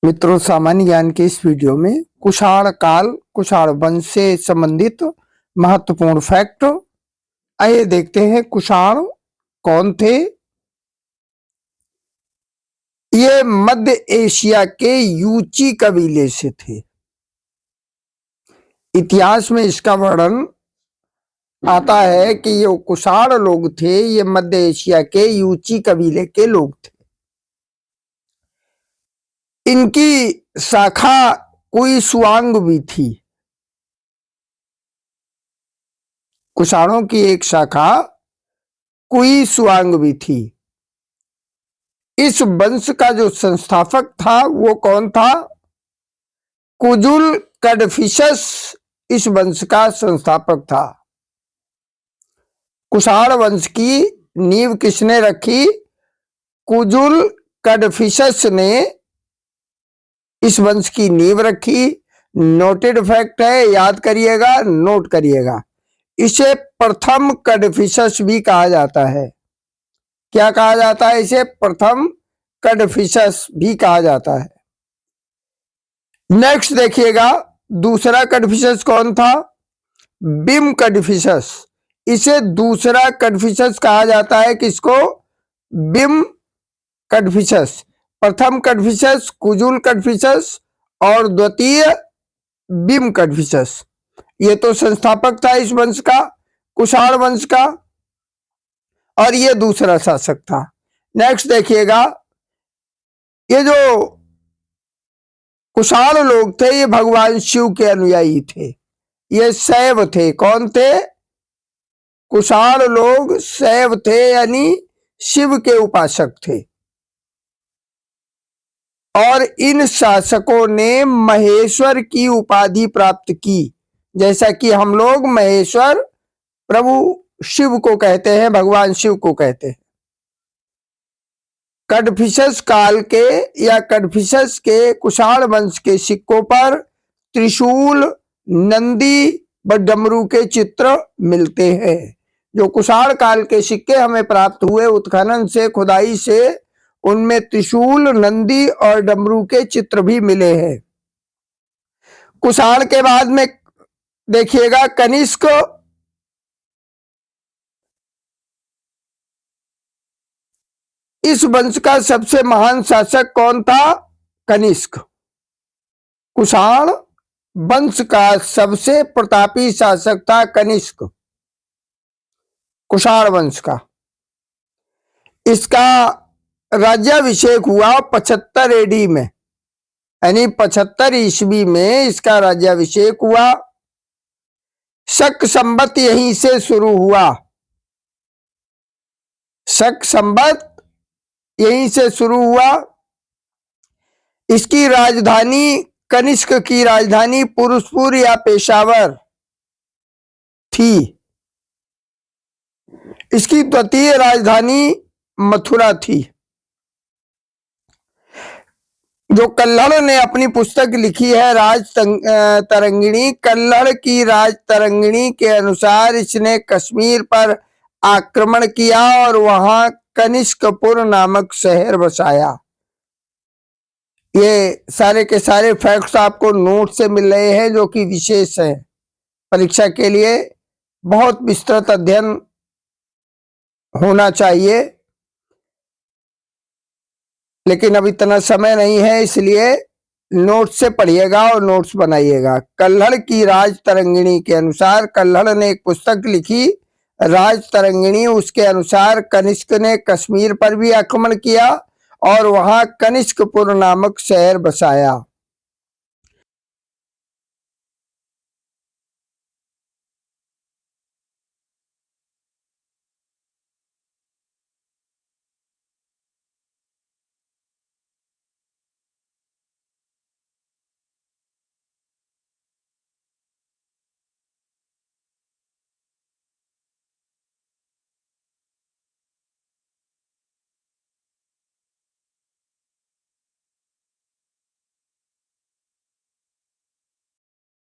मित्रों, सामान्य ज्ञान के इस वीडियो में कुषाण काल, कुषाण वंश से संबंधित महत्वपूर्ण फैक्ट। आइए देखते हैं कुषाण कौन थे। ये मध्य एशिया के यूची कबीले से थे। इतिहास में इसका वर्णन आता है कि ये कुषाण लोग थे, ये मध्य एशिया के यूची कबीले के लोग थे। इनकी शाखा कुइशुआंग भी थी। कुषाणों की एक शाखा कुइशुआंग भी थी। इस वंश का जो संस्थापक था वो कौन था? कुजुल कड़फिशस इस वंश का संस्थापक था। कुषाण वंश की नींव किसने रखी? कुजुल कड़फिशस ने इस वंश की नींव रखी। नोटेड फैक्ट है, याद करिएगा, नोट करिएगा। इसे प्रथम कड़फिशस भी कहा जाता है। क्या कहा जाता है इसे? प्रथम कड़फिशस भी कहा जाता है। नेक्स्ट देखिएगा, दूसरा कड़फिशस कौन था? बिम कड़फिशस। इसे दूसरा कड़फिशस कहा जाता है। किसको? बिम कड़फिशस। प्रथम कड़फिशस कुजुल कड़फिशस और द्वितीय बिम कड़फिशस। ये तो संस्थापक था इस वंश का, कुषाण वंश का, और ये दूसरा शासक था। नेक्स्ट देखिएगा, ये जो कुषाण लोग थे ये भगवान शिव के अनुयायी थे। ये शैव थे। कौन थे? कुषाण लोग शैव थे, यानी शिव के उपासक थे। और इन शासकों ने महेश्वर की उपाधि प्राप्त की। जैसा कि हम लोग महेश्वर प्रभु शिव को कहते हैं, भगवान शिव को कहते हैं। कड़फिशस काल के या कड़फिशस के कुषाण वंश के सिक्कों पर त्रिशूल, नंदी व डमरू के चित्र मिलते हैं। जो कुषाण काल के सिक्के हमें प्राप्त हुए उत्खनन से, खुदाई से, उनमें त्रिशूल, नंदी और डमरू के चित्र भी मिले हैं। कुषाण के बाद में देखिएगा कनिष्क। इस वंश का सबसे महान शासक कौन था? कनिष्क। कुषाण वंश का सबसे प्रतापी शासक था कनिष्क, कुषाण वंश का। इसका राज्याभिषेक हुआ 75 एडी में, यानी 75 ईस्वी में इसका राज्याभिषेक हुआ। शक संवत यहीं से शुरू हुआ। शक संवत यहीं से शुरू हुआ। इसकी राजधानी, कनिष्क की राजधानी पुरुषपुर या पेशावर थी। इसकी द्वितीय राजधानी मथुरा थी। जो कल्हड़ ने अपनी पुस्तक लिखी है राज तरंगिणी, कल्हड़ की राज तरंगिणी के अनुसार इसने कश्मीर पर आक्रमण किया और वहां कनिष्कपुर नामक शहर बसाया। ये सारे के सारे फैक्ट्स आपको नोट से मिल रहे हैं, जो कि विशेष है। परीक्षा के लिए बहुत विस्तृत अध्ययन होना चाहिए, लेकिन अब इतना समय नहीं है, इसलिए नोट्स से पढ़िएगा और नोट्स बनाइएगा। कल्हड़ की राज तरंगिणी के अनुसार, कल्हड़ ने एक पुस्तक लिखी राज तरंगिणी, उसके अनुसार कनिष्क ने कश्मीर पर भी आक्रमण किया और वहां कनिष्कपुर नामक शहर बसाया।